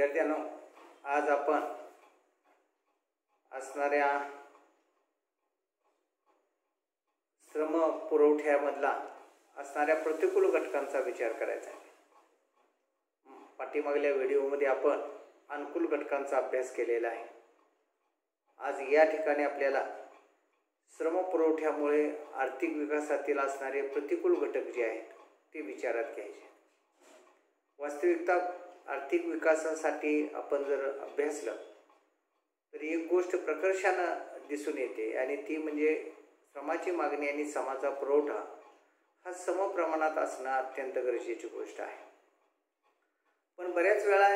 विद्यार्थ्यांनो, आज आपण असणाऱ्या श्रम पुरवठ्यामधला असणाऱ्या प्रतिकूल घटकांचा विचार करायचा आहे। पाठीमागल्या व्हिडिओमध्ये आपण अनुकूल घटकांचा अभ्यास केलेला आहे। आज या ठिकाणी आपल्याला श्रम पुरवठ्यामुळे आर्थिक विकासातील असणारे प्रतिकूल घटक जे आहेत ते विचारात घ्यायचे। वास्तविकता आर्थिक विकासासाठी आपण जर अभ्यासलं तर एक गोष्ट प्रकर्षानं दिसून येते आणि ती म्हणजे श्रमाची मागणी आणि श्रमाचा पुरवठा हा समप्रमाणात असणं अत्यंत गरजेची गोष्ट आहे। पण बऱ्याच वेळा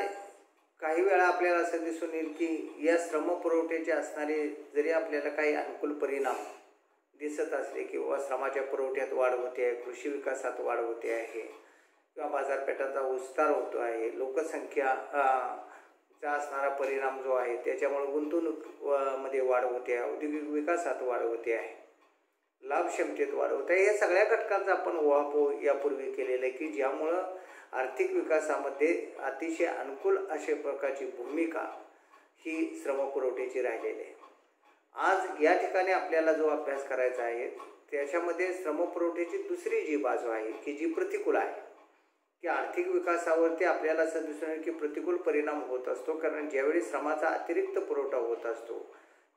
काही वेळा आपल्याला असं दिसून येईल की या श्रम पुरवठ्याचे असणारे जरी आपल्याला काही अनुकूल परिणाम दिसत असले किंवा श्रमाच्या पुरवठ्यात वाढ होते आहे, कृषी विकासात वाढ होते आहे किंवा बाजारपेठांचा विस्तार होतो आहे, लोकसंख्या चा असणारा परिणाम जो आहे त्याच्यामुळे गुंतवणूक मध्ये वाढ होते आहे, औद्योगिक विकासात वाढ होते आहे, लाभ क्षमतेत वाढ होते आहे। या सगळ्या घटकांचा आपण उहापोह यापूर्वी केलेला आहे की ज्यामुळं आर्थिक विकासामध्ये अतिशय अनुकूल अशा प्रकारची भूमिका ही श्रम पुरवठ्याची राहिलेली आहे। आज या ठिकाणी आपल्याला जो अभ्यास करायचा आहे त्याच्यामध्ये श्रम पुरवठ्याची दुसरी जी बाजू आहे की जी प्रतिकूल आहे की आर्थिक विकासावरती आपल्याला असं दिसून येईल की प्रतिकूल परिणाम होत असतो। कारण ज्यावेळी श्रमाचा अतिरिक्त पुरवठा होत असतो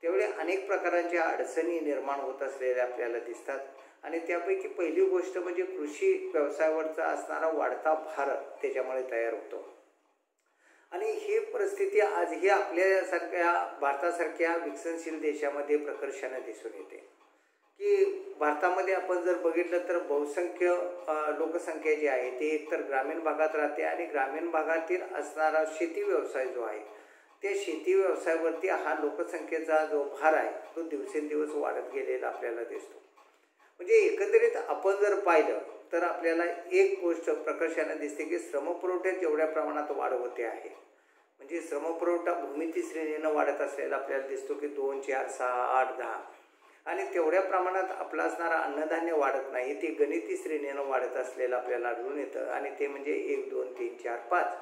त्यावेळी अनेक प्रकारच्या अडचणी निर्माण होत असलेल्या आपल्याला दिसतात आणि त्यापैकी पहिली गोष्ट म्हणजे कृषी व्यवसायावरचा असणारा वाढता भार त्याच्यामुळे तयार होतो। आणि ही परिस्थिती आजही आपल्यासारख्या भारतासारख्या विकसनशील देशामध्ये प्रकर्षाने दिसून येते की भारतामध्ये आपण जर बघितलं तर बहुसंख्य लोकसंख्या जी आहे ती एकतर ग्रामीण भागात राहते आणि ग्रामीण भागातील असणारा शेती व्यवसाय जो आहे त्या शेती व्यवसायावरती हा लोकसंख्येचा जो भार आहे तो दिवसेंदिवस वाढत गेलेला आपल्याला दिसतो। म्हणजे एकंदरीत आपण जर पाहिलं तर आपल्याला एक गोष्ट प्रकर्षाने दिसते की श्रमपुरवठ्यात जेवढ्या प्रमाणात वाढ होते आहे म्हणजे श्रमपुरवठा भूमिती श्रेणीनं वाढत असलेला आपल्याला दिसतो की 2, 4, 6, 8, 10 आणि तेवढ्या प्रमाणात आपला असणारा अन्नधान्य वाढत नाही, ते गणिती श्रेणीनं वाढत असलेलं आपल्याला आढळून येतं आणि ते म्हणजे 1, 2, 3, 4, 5।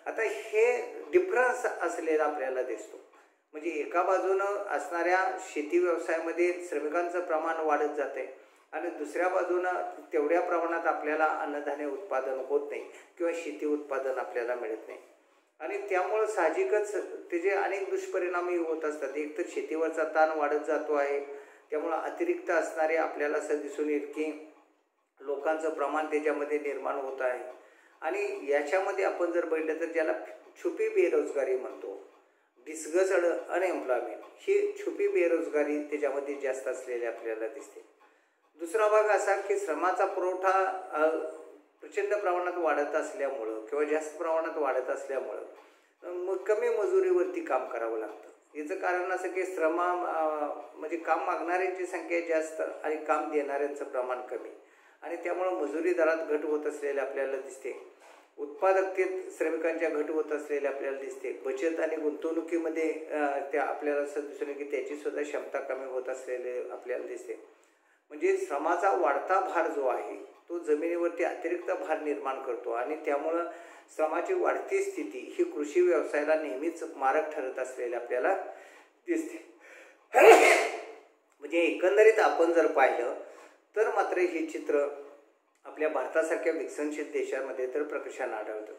आता हे डिफरन्स असलेला आपल्याला दिसतो। म्हणजे एका बाजूनं असणाऱ्या शेती व्यवसायामध्ये श्रमिकांचं प्रमाण वाढत जाते आणि दुसऱ्या बाजूनं तेवढ्या प्रमाणात आपल्याला अन्नधान्य उत्पादन होत नाही किंवा शेती उत्पादन आपल्याला मिळत नाही आणि त्यामुळं साहजिकच त्याचे अनेक दुष्परिणामही होत असतात। एक तर शेतीवरचा ताण वाढत जातो आहे, त्यामुळं अतिरिक्त असणारे आपल्याला असं दिसून येईल की लोकांचं प्रमाण त्याच्यामध्ये निर्माण होत आहे आणि याच्यामध्ये आपण जर बघितलं तर ज्याला छुपी बेरोजगारी म्हणतो, डिस्गस्ड अनएम्प्लॉयमेंट, ही छुपी बेरोजगारी त्याच्यामध्ये जास्त असलेली आपल्याला दिसते। दुसरा भाग असा की श्रमाचा पुरवठा प्रचंड प्रमाणात वाढत असल्यामुळं किंवा जास्त प्रमाणात वाढत असल्यामुळं कमी मजुरीवरती काम करावं लागतं। याचं कारण असं की म्हणजे काम मागणाऱ्यांची संख्या जास्त आणि काम देणाऱ्यांचं प्रमाण कमी आणि त्यामुळं मजुरी दरात घट होत असलेले आपल्याला दिसते, उत्पादकतेत श्रमिकांच्या घट होत असलेले आपल्याला दिसते, बचत आणि गुंतवणुकीमध्ये त्या आपल्याला असं दिसून येईल की त्याची सुद्धा क्षमता कमी होत असलेले आपल्याला दिसते। म्हणजे श्रमाचा वाढता भार जो आहे तो जमिनीवरती अतिरिक्त भार निर्माण करतो आणि त्यामुळं श्रमाची वाढती स्थिती ही कृषी व्यवसायाला नेहमीच मारक ठरत असलेले आपल्याला दिसते। म्हणजे एकंदरीत आपण जर पाहिलं तर मात्र हे चित्र आपल्या भारतासारख्या विकसनशील देशामध्ये तर प्रकर्षाने आढळतं।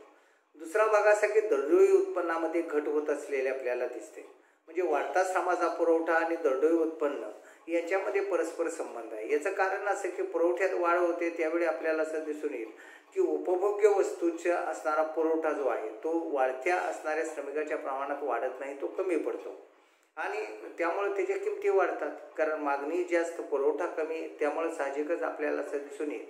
दुसरा भाग असा की दरडोई उत्पन्नामध्ये घट होत असलेले आपल्याला दिसते। म्हणजे वाढता श्रमाचा पुरवठा आणि दरडोई उत्पन्न याच्यामध्ये परस्पर संबंध आहे। याचं कारण असं की पुरवठ्यात वाढ होते त्यावेळी आपल्याला असं दिसून येईल की उपभोग्य वस्तूंचा असणारा पुरवठा जो आहे तो वाढत्या असणाऱ्या श्रमिकाच्या प्रमाणात वाढत नाही, तो कमी पडतो आणि त्यामुळे त्याच्या किमती वाढतात। कारण मागणी जास्त पुरवठा कमी, त्यामुळे साहजिकच आपल्याला असं दिसून येईल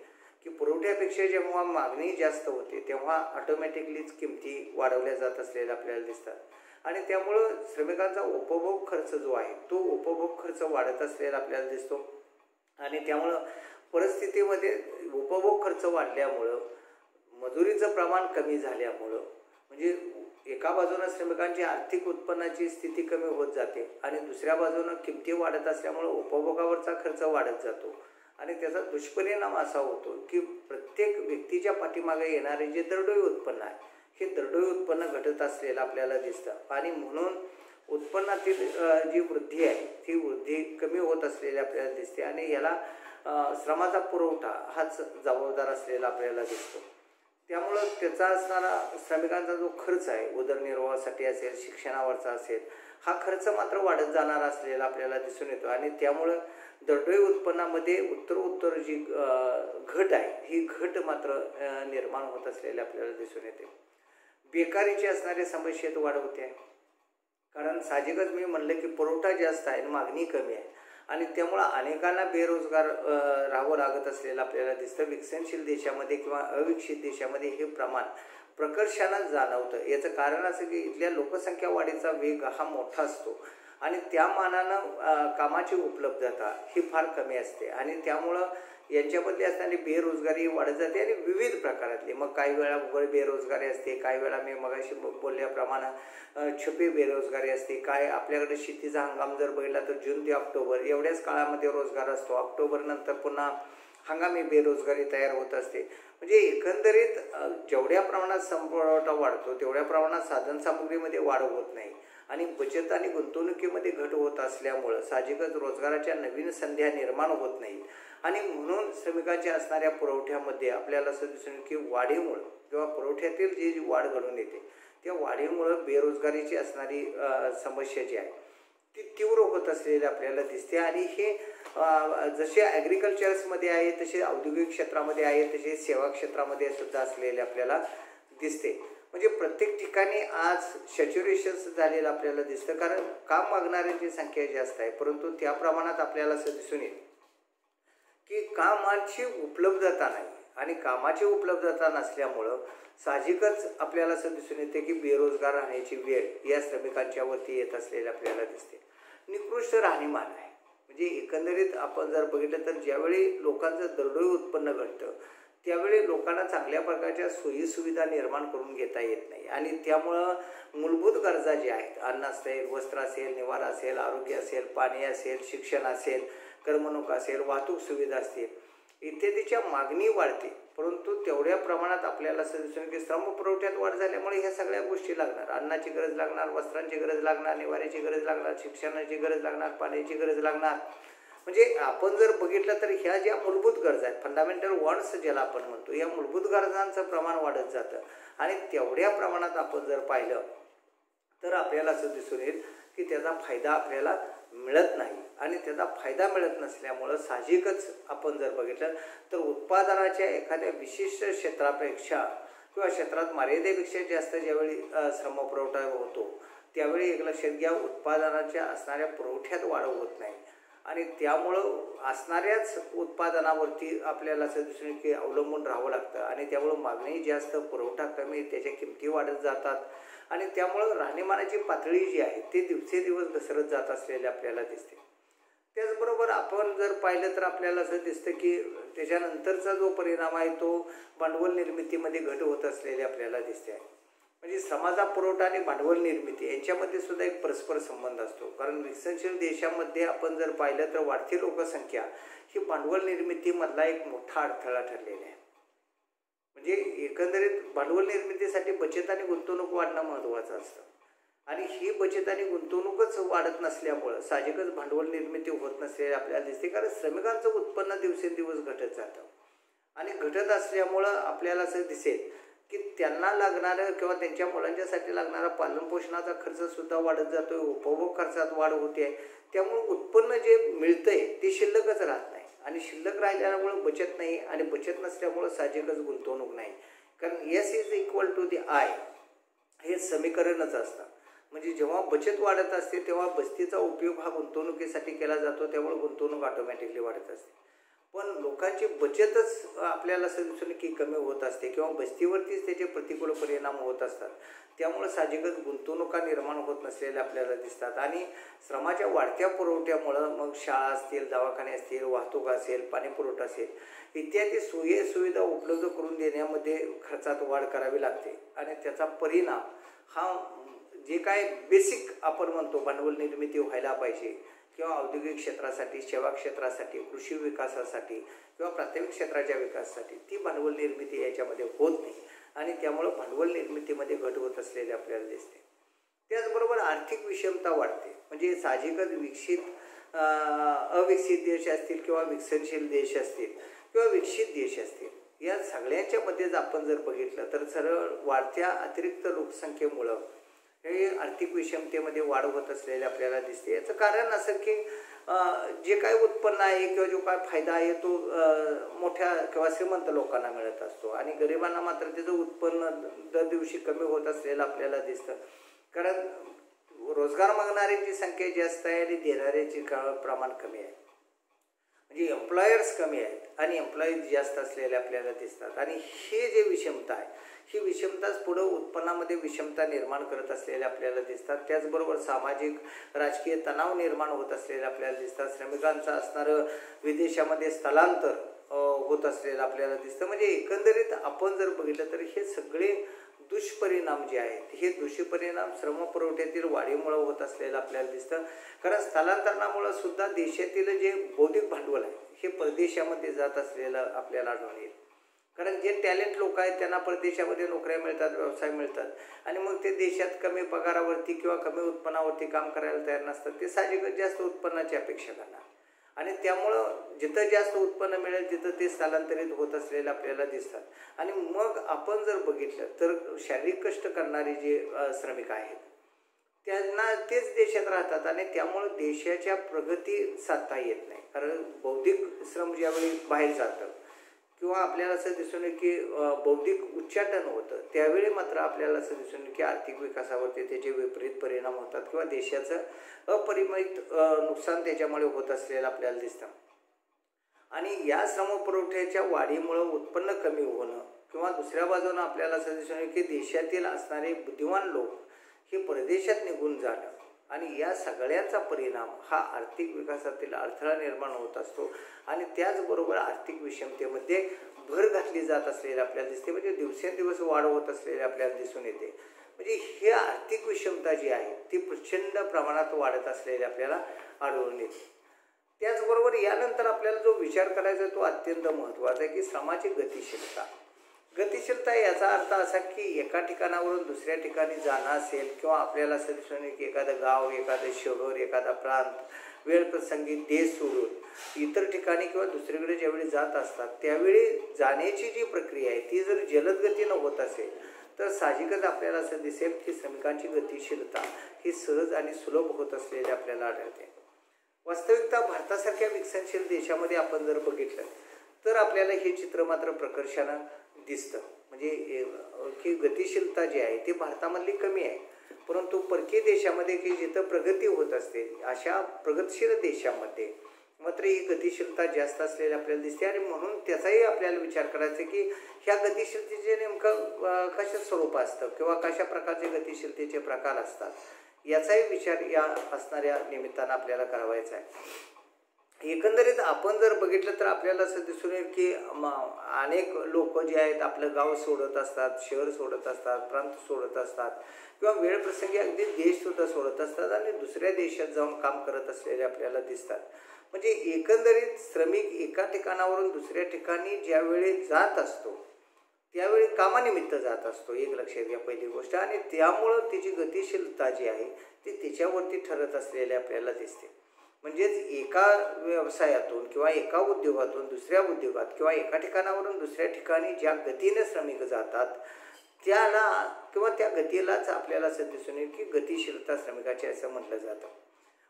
की पुरवठ्यापेक्षा जेव्हा मागणी जास्त होते तेव्हा ऑटोमॅटिकलीच किमती वाढवल्या जात असलेल्या आपल्याला दिसतात आणि त्यामुळं श्रमिकांचा उपभोग खर्च जो आहे तो उपभोग खर्च वाढत असलेला आपल्याला दिसतो आणि त्यामुळं परिस्थितीमध्ये उपभोग खर्च वाढल्यामुळं मजुरीचं प्रमाण कमी झाल्यामुळं म्हणजे एका बाजूनं श्रमिकांची आर्थिक उत्पन्नाची स्थिती कमी होत जाते आणि दुसऱ्या बाजूनं किमती वाढत असल्यामुळं उपभोगावरचा खर्च वाढत जातो आणि त्याचा दुष्परिणाम असा होतो की प्रत्येक व्यक्तीच्या पाठीमागे येणारे जे दरडोई उत्पन्न आहे हे दरडोई उत्पन्न घटत असलेलं आपल्याला दिसतं आणि म्हणून उत्पन्नातील जी वृद्धी आहे ती वृद्धी कमी होत असलेली आपल्याला दिसते आणि याला श्रमाचा पुरवठा हाच जबाबदार असलेला आपल्याला दिसतो. त्यामुळं त्याचा असणारा श्रमिकांचा जो खर्च आहे उदरनिर्वाहासाठी असेल, शिक्षणावरचा असेल, हा खर्च मात्र वाढत जाणार असलेला आपल्याला दिसून येतो आणि त्यामुळं दरडोई उत्पन्नामध्ये उत्तरोत्तर जी घट आहे ही घट मात्र निर्माण होत असलेली आपल्याला दिसून येते. बेकारीची असणाऱ्या समस्येत वाढ होते आहे, कारण साहजिकच मी म्हणलं की पुरवठा जास्त आहे आणि मागणी कमी आहे आणि त्यामुळं अनेकांना बेरोजगार राहावं लागत असलेलं आपल्याला दिसतं. विकसनशील देशामध्ये किंवा अविकसित देशामध्ये हे प्रमाण प्रकर्षानं जाणवतं. याचं कारण असं की इथल्या लोकसंख्या वाढीचा वेग हा मोठा असतो आणि त्या मानानं कामाची उपलब्धता ही फार कमी असते आणि त्यामुळं यांच्यामध्ये असणारी बेरोजगारी वाढत जाते आणि विविध प्रकारातली. मग काही वेळा उघड बेरोजगारी असते, काही वेळा मी मगाशी बोलल्याप्रमाणे छुपी बेरोजगारी असते. काय आपल्याकडे शेतीचा हंगाम जर बघितला तर जून ते ऑक्टोबर एवढ्याच काळामध्ये रोजगार असतो. ऑक्टोबर नंतर पुन्हा हंगामी बेरोजगारी तयार होत असते. म्हणजे एकंदरीत जेवढ्या प्रमाणात संपुरवठा वाढतो तेवढ्या प्रमाणात साधनसामुग्रीमध्ये वाढ होत नाही आणि बचत आणि गुंतवणुकीमध्ये घट होत असल्यामुळं साहजिकच रोजगाराच्या नवीन संध्या निर्माण होत नाहीत आणि म्हणून श्रमिकांच्या असणाऱ्या पुरवठ्यामध्ये आपल्याला असं दिसून की वाढीमुळं किंवा पुरवठ्यातील जी वाढ घडून येते त्या वाढीमुळं बेरोजगारीची असणारी समस्या जी आहे ती तीव्र होत असलेली आपल्याला दिसते आणि हे जसे ॲग्रिकल्चर्समध्ये आहे तसे औद्योगिक क्षेत्रामध्ये आहे तसे सेवा क्षेत्रामध्ये सुद्धा असलेले आपल्याला दिसते. म्हणजे प्रत्येक ठिकाणी आज सॅच्युरेशन झालेलं आपल्याला दिसतं, कारण काम मागणाऱ्यांची संख्या जास्त आहे परंतु त्या प्रमाणात आपल्याला असं दिसून येईल की कामाची उपलब्धता नाही आणि कामाची उपलब्धता नसल्यामुळं साहजिकच आपल्याला असं दिसून येते की बेरोजगार राहण्याची वेळ या श्रमिकांच्या वरती येत असलेली आपल्याला दिसते. निकृष्ट राहणीमान आहे. म्हणजे एकंदरीत आपण जर बघितलं तर ज्यावेळी लोकांचं दरडोई उत्पन्न घडतं त्यावेळी लोकांना चांगल्या प्रकारच्या सोयीसुविधा निर्माण करून घेता येत नाही आणि त्यामुळं मूलभूत गरजा ज्या आहेत, अन्न असेल, वस्त्र असेल, निवारा असेल, आरोग्य असेल, पाणी असेल, शिक्षण असेल, करमणूक असेल, वाहतूक सुविधा असतील इत्यादीच्या मागणी वाढते परंतु तेवढ्या प्रमाणात आपल्याला असं दिसून की श्रम पुरवठ्यात वाढ झाल्यामुळे ह्या सगळ्या गोष्टी लागणार. अन्नाची गरज लागणार, वस्त्रांची गरज लागणार, निवाऱ्याची गरज लागणार, शिक्षणाची गरज लागणार, पाण्याची गरज लागणार. म्हणजे आपण जर बघितलं तर ह्या ज्या मूलभूत गरजा आहेत, फंडामेंटल वॉन्ट्स ज्याला आपण म्हणतो, या मूलभूत गरजांचं प्रमाण वाढत जातं आणि तेवढ्या प्रमाणात आपण जर पाहिलं तर आपल्याला असं दिसून येईल की त्याचा फायदा आपल्याला मिळत नाही आणि त्याचा फायदा मिळत नसल्यामुळं साहजिकच आपण जर बघितलं तर उत्पादनाच्या एखाद्या विशिष्ट क्षेत्रापेक्षा किंवा क्षेत्रात मर्यादेपेक्षा जास्त ज्यावेळी श्रमपुरवठा होतो त्यावेळी एक लक्षात घ्या उत्पादनाच्या असणाऱ्या पुरवठ्यात वाढ होत नाही आणि त्यामुळं असणाऱ्याच उत्पादनावरती आपल्याला असं दिसून की अवलंबून राहावं लागतं आणि त्यामुळं मागणी जास्त, पुरवठा कमी, त्याच्या किमती वाढत जातात आणि त्यामुळं राहणीमानाची पातळी जी आहे ते दिवसेदिवस घसरत जात असलेले आपल्याला दिसते. त्याचबरोबर आपण जर पाहिलं तर आपल्याला असं दिसतं की त्याच्यानंतरचा जो परिणाम आहे तो भांडवल निर्मितीमध्ये घट होत असलेली आपल्याला दिसते आहे. म्हणजे श्रमाचा पुरवठा आणि भांडवल निर्मिती यांच्यामध्ये सुद्धा एक परस्पर संबंध असतो, कारण विकसनशील देशामध्ये आपण जर पाहिलं तर वाढती लोकसंख्या ही भांडवल निर्मितीमधला एक मोठा अडथळा ठरलेला आहे. म्हणजे एकंदरीत भांडवल निर्मितीसाठी बचत आणि गुंतवणूक वाढणं महत्त्वाचं असतं आणि ही बचत आणि गुंतवणूकच वाढत नसल्यामुळं साहजिकच भांडवल निर्मिती होत नसलेली आपल्याला दिसते, कारण श्रमिकांचं उत्पन्न दिवसेंदिवस घटत जातं आणि घटत असल्यामुळं आपल्याला असं दिसेल की त्यांना लागणारं किंवा त्यांच्या मुलांच्यासाठी लागणारा पालनपोषणाचा खर्चसुद्धा वाढत जातो, उपभोग खर्चात वाढ होते. त्यामुळे उत्पन्न जे मिळतंय ते शिल्लकच राहत नाही आणि शिल्लक राहिल्यामुळं बचत नाही आणि बचत नसल्यामुळं साहजिकच गुंतवणूक नाही, कारण S is equal to the I हे समीकरणच असतं. म्हणजे जेव्हा बचत वाढत असते तेव्हा बस्तीचा उपयोग हा गुंतवणुकीसाठी केला जातो, त्यामुळे गुंतवणूक ऑटोमॅटिकली वाढत असते. पण लोकांची बचतच आपल्याला असं दिसून की कमी होत असते किंवा बस्तीवरतीच त्याचे प्रतिकूल परिणाम होत असतात. त्यामुळे साहजिकच गुंतवणुका निर्माण होत नसलेल्या आपल्याला दिसतात आणि श्रमाच्या वाढत्या पुरवठ्यामुळं मग शाळा असतील, दवाखाने असतील, वाहतूक असेल, पाणी पुरवठा असेल इत्यादी सोयी सुविधा उपलब्ध करून देण्यामध्ये खर्चात वाढ करावी लागते आणि त्याचा परिणाम हा जे काय बेसिक आपण म्हणतो भांडवल निर्मिती व्हायला पाहिजे किंवा औद्योगिक क्षेत्रासाठी, सेवा क्षेत्रासाठी, कृषी विकासासाठी किंवा प्राथमिक क्षेत्राच्या विकासासाठी ती भांडवल निर्मिती याच्यामध्ये होत नाही. आणि त्यामुळं भांडवल निर्मितीमध्ये घट होत असलेली आपल्याला दिसते. त्याचबरोबर आर्थिक विषमता वाढते. म्हणजे साहजिकच अविकसित देश असतील किंवा विकसनशील देश असतील किंवा विकसित देश असतील, या सगळ्यांच्या मध्येच आपण जर बघितलं तर सरळ वाढत्या अतिरिक्त लोकसंख्येमुळं हे आर्थिक विषमतेमध्ये वाढ होत असलेले आपल्याला दिसते. याचं कारण असं की जे काही उत्पन्न आहे किंवा जो काय फायदा आहे तो मोठ्या किंवा श्रीमंत लोकांना मिळत असतो आणि गरिबांना मात्र त्याचं उत्पन्न दर दिवशी कमी होत असलेलं आपल्याला दिसतं. कारण रोजगार मागणाऱ्यांची संख्या जास्त आहे आणि देणाऱ्याचे प्रमाण कमी आहे. म्हणजे एम्प्लॉयर्स कमी आहेत आणि एम्प्लॉईज जास्त असलेले आपल्याला दिसतात. आणि हे जे विषमता आहे, ही विषमताच पुढं उत्पन्नामध्ये विषमता निर्माण करत असलेले आपल्याला दिसतात. त्याचबरोबर सामाजिक राजकीय तणाव निर्माण होत असलेले आपल्याला दिसतात. श्रमिकांचं असणारं विदेशामध्ये स्थलांतर होत असलेलं आपल्याला दिसतं. म्हणजे एकंदरीत आपण जर बघितलं तर हे सगळे दुष्परिणाम जे आहेत, हे दुष्परिणाम श्रमपुरवठ्यातील वाढीमुळे होत असलेलं आपल्याला दिसतं. कारण स्थलांतरणामुळे सुद्धा देशातील जे बौद्धिक भांडवल आहे हे परदेशामध्ये जात असलेलं आपल्याला आढळून येईल. कारण जे टॅलेंट लोक आहेत त्यांना परदेशामध्ये नोकऱ्या मिळतात, व्यवसाय मिळतात आणि मग ते देशात कमी पगारावरती किंवा कमी उत्पन्नावरती काम करायला तयार नसतात. ते साहजिकच जास्त उत्पन्नाची अपेक्षा करणार आणि त्यामुळं जिथं जास्त उत्पन्न मिळेल तिथं ते स्थलांतरित होत असलेले आपल्याला दिसतात. आणि मग आपण जर बघितलं तर शारीरिक कष्ट करणारे जे श्रमिक आहेत त्यांना तेच देशात राहतात आणि त्यामुळं देशाच्या प्रगती साधता येत नाही. कारण बौद्धिक श्रम ज्यावेळी बाहेर जातं किंवा आपल्याला असं दिसून येईल की बौद्धिक उच्चाटन होतं, त्यावेळी मात्र आपल्याला असं दिसून येईल की आर्थिक विकासावरती त्याचे विपरीत परिणाम होतात किंवा देशाचं अपरिमित नुकसान त्याच्यामुळे होत असलेलं आपल्याला दिसतं. आणि या श्रमपुरवठ्याच्या वाढीमुळं उत्पन्न कमी होणं किंवा दुसऱ्या बाजूनं आपल्याला असं दिसून येईल की देशातील असणारे बुद्धिमान लोक हे परदेशात निघून जाणं आणि या सगळ्याचा परिणाम हा आर्थिक विकासातील अडथळा निर्माण होत असतो. आणि त्याचबरोबर आर्थिक विषमतेमध्ये भर घातली जात असलेली आपल्याला दिसते. म्हणजे दिवसेंदिवस वाढ होत असलेली आपल्याला दिसून येते. म्हणजे ही आर्थिक विषमता जी आहे ती प्रचंड प्रमाणात वाढत असलेली आपल्याला आढळून येते. त्याचबरोबर यानंतर आपल्याला जो विचार करायचा तो अत्यंत महत्त्वाचा आहे की श्रमाची गतिशीलता. गतिशीलता याचा अर्थ असा की एका ठिकाणावरून दुसऱ्या ठिकाणी जाणं असेल किंवा आपल्याला असं दिसून येईल की एखादं गाव, एखादं शहर, एखादा प्रांत वेळप्रसंगी देश सोडून इतर ठिकाणी किंवा दुसरीकडे ज्यावेळी जात असतात त्यावेळी जाण्याची जी प्रक्रिया आहे ती जर जलद गतीनं होत असेल तर साहजिकच आपल्याला असं दिसेल की श्रमिकांची गतिशीलता ही सहज आणि सुलभ होत असलेली आपल्याला आढळते. वास्तविकता भारतासारख्या विकसनशील देशामध्ये आपण जर बघितलं तर आपल्याला हे चित्र मात्र प्रकर्षानं दिसतं. म्हणजे की गतिशीलता जी आहे ती भारतामधली कमी आहे. परंतु परकीय देशामध्ये की जिथं प्रगती होत असते अशा प्रगतशील देशामध्ये मात्र ही गतिशीलता जास्त असलेली आपल्याला दिसते. आणि म्हणून त्याचाही आपल्याला विचार करायचा की ह्या गतिशीलतेचे नेमकं कशा स्वरूप असतं किंवा कशा प्रकारचे गतिशीलतेचे प्रकार असतात याचाही विचार या असणाऱ्या निमित्तानं आपल्याला करावायचा आहे. एकंदरीत आपण जर बघितलं तर आपल्याला असं दिसून येईल की अनेक लोक जे आहेत आपलं गाव सोडत असतात, शहर सोडत असतात, प्रांत सोडत असतात किंवा वेळप्रसंगी अगदी देशसुद्धा सोडत असतात आणि दुसऱ्या देशात जाऊन काम करत असलेले आपल्याला दिसतात. म्हणजे एकंदरीत श्रमिक एका ठिकाणावरून दुसऱ्या ठिकाणी ज्यावेळी जात असतो त्यावेळी कामानिमित्त जात असतो, एक लक्षात घ्या पहिली गोष्ट. आणि त्यामुळं तिची गतिशीलता जी आहे ती तिच्यावरती ठरत असलेली आपल्याला दिसते. म्हणजेच एका व्यवसायातून किंवा एका उद्योगातून दुसऱ्या उद्योगात किंवा एका ठिकाणावरून दुसऱ्या ठिकाणी ज्या गतीने श्रमिक जातात त्याला किंवा त्या गतीलाच आपल्याला असं दिसून येईल की गतिशीलता श्रमिकाची असं म्हटलं जातं.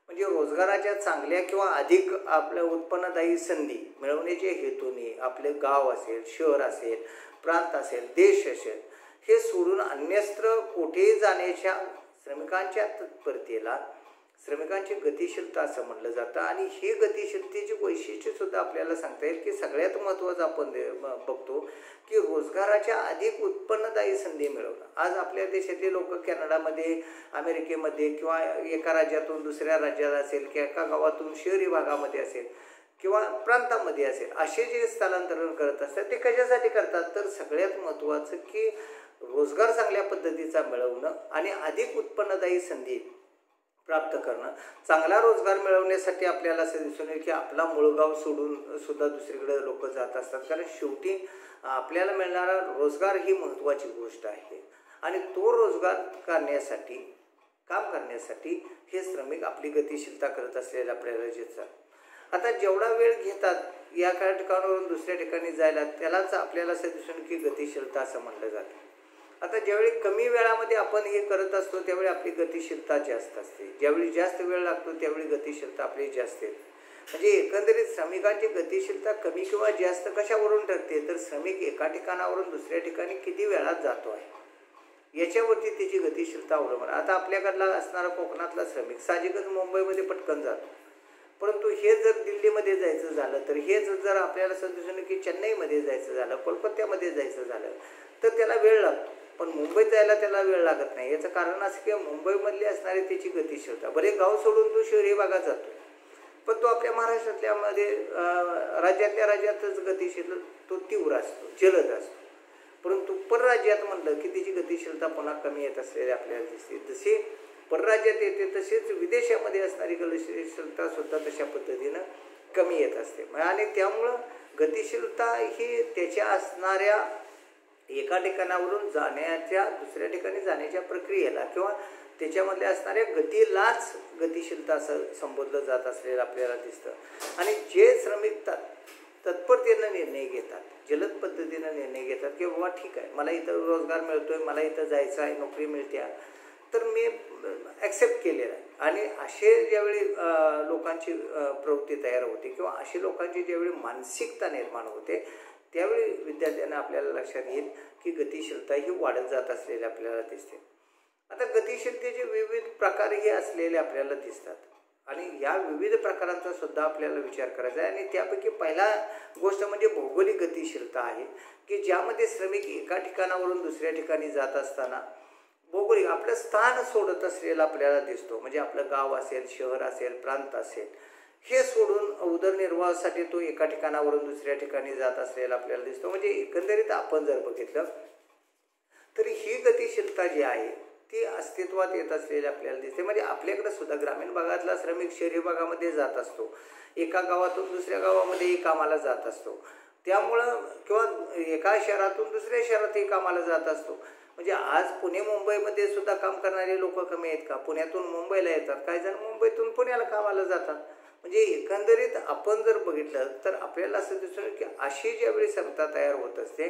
म्हणजे रोजगाराच्या चांगल्या किंवा अधिक आपल्या उत्पन्नदायी संधी मिळवण्याच्या हेतूने आपले गाव असेल, शहर असेल, प्रांत असेल, देश असेल हे सोडून अन्यत्र कुठेही जाण्याच्या श्रमिकांच्या तत्परतेला श्रमिकांची गतिशीलता असं म्हटलं जातं. आणि ही गतिशीलतेची वैशिष्ट्यसुद्धा आपल्याला सांगता येईल की सगळ्यात महत्त्वाचं आपण बघतो की रोजगाराच्या अधिक उत्पन्नदायी संधी मिळवणं. आज आपल्या देशातले लोक कॅनडामध्ये, अमेरिकेमध्ये किंवा एका राज्यातून दुसऱ्या राज्यात असेल किंवा एका गावातून शहरी भागामध्ये असेल किंवा प्रांतामध्ये असेल असे जे स्थलांतरण करत असतात ते कशासाठी करतात तर सगळ्यात महत्त्वाचं की रोजगार चांगल्या पद्धतीचा मिळवणं आणि अधिक उत्पन्नदायी संधी प्राप्त करणं, चांगला रोजगार मिळवण्यासाठी आपल्याला असं दिसून येईल की आपला मूळ गाव सोडून सुद्धा दुसरीकडे लोक जात असतात. कारण शेवटी आपल्याला मिळणारा रोजगार ही महत्त्वाची गोष्ट आहे आणि तो रोजगार करण्यासाठी काम करण्यासाठी हे श्रमिक आपली गतिशीलता करत असलेले आपल्याला दिसतात. आता जेवढा वेळ घेतात या काही ठिकाणावरून दुसऱ्या ठिकाणी जायला त्यालाच आपल्याला असं दिसून की गतिशीलता असं म्हटलं जातं. आता ज्यावेळी कमी वेळामध्ये आपण हे करत असतो त्यावेळी आपली गतिशीलता जास्त असते, ज्यावेळी जास्त वेळ लागतो त्यावेळी गतिशीलता आपली जास्त येते. म्हणजे एकंदरीत श्रमिकांची गतिशीलता कमी किंवा जास्त कशावरून ठरते तर श्रमिक एका ठिकाणावरून दुसऱ्या ठिकाणी किती वेळात जातो आहे याच्यावरती त्याची गतिशीलता अवलंबून. आता आपल्याकडला असणारा कोकणातला श्रमिक साहजिकच मुंबईमध्ये पटकन जातो, परंतु हे जर दिल्लीमध्ये जायचं झालं तर हेच जर आपल्याला समजून की चेन्नईमध्ये जायचं झालं, कोलकात्यामध्ये जायचं झालं तर त्याला वेळ लागतो, पण मुंबईत जायला त्याला वेळ लागत नाही. याचं कारण असं की मुंबईमधली असणारी त्याची गतिशीलता, बरे गाव सोडून तो शहरी भागात जातो पण तो आपल्या महाराष्ट्रातल्यामध्ये राज्यातल्या राज्यातच गतिशील तो तीव्र असतो, जलद असतो. परंतु परराज्यात म्हटलं की त्याची गतिशीलता पुन्हा कमी येत असलेली आपल्याला दिसते. जसे परराज्यात येते तसेच विदेशामध्ये असणारी गतिशीलता सुद्धा तशा पद्धतीनं कमी येत असते. आणि त्यामुळं गतिशीलता ही त्याच्या असणाऱ्या एका ठिकाणावरून जाण्याच्या दुसऱ्या ठिकाणी जाण्याच्या प्रक्रियेला किंवा त्याच्यामधल्या असणाऱ्या गतीलाच गतिशीलता असं संबोधलं जात असलेलं आपल्याला दिसतं. आणि जे श्रमिक तत्परतेनं निर्णय घेतात, जलद पद्धतीनं निर्णय घेतात की बाबा ठीक आहे मला इथं रोजगार मिळतोय, मला इथं जायचं आहे, नोकरी मिळते तर मी ॲक्सेप्ट केलेलं आहे. आणि असे ज्यावेळी लोकांची प्रवृत्ती तयार होते किंवा अशी लोकांची ज्यावेळी मानसिकता निर्माण होते त्यावेळी विद्यार्थ्यांना आपल्याला लक्षात येईल की गतिशीलता ही वाढत जात असलेली आपल्याला दिसते. आता गतिशीलतेचे विविध प्रकारही असलेले आपल्याला दिसतात आणि या विविध प्रकारांचा सुद्धा आपल्याला विचार करायचा आहे. आणि त्यापैकी पहिला गोष्ट म्हणजे भौगोलिक गतिशीलता आहे की ज्यामध्ये श्रमिक एका ठिकाणावरून दुसऱ्या ठिकाणी जात असताना भौगोलिक आपलं स्थान सोडत असलेला आपल्याला दिसतो. म्हणजे आपलं गाव असेल, शहर असेल, प्रांत असेल, हे सोडून उदरनिर्वाहासाठी तो एका ठिकाणावरून दुसऱ्या ठिकाणी जात असलेला आपल्याला दिसतो. म्हणजे एकंदरीत आपण जर बघितलं तर ही गतिशीलता जी आहे ती अस्तित्वात येत असलेली आपल्याला दिसते. म्हणजे आपल्याकडे सुद्धा ग्रामीण भागातला श्रमिक शहरी भागामध्ये जात असतो, एका गावातून दुसऱ्या गावामध्येही कामाला जात असतो, त्यामुळं किंवा एका शहरातून दुसऱ्या शहरातही कामाला जात असतो. म्हणजे आज पुणे मुंबईमध्ये सुद्धा काम करणारे लोक कमी आहेत का? पुण्यातून मुंबईला येतात, काही जण मुंबईतून पुण्याला कामाला जातात. म्हणजे एकंदरीत आपण जर बघितलं तर आपल्याला असं दिसून की अशी ज्यावेळी क्षमता तयार होत असते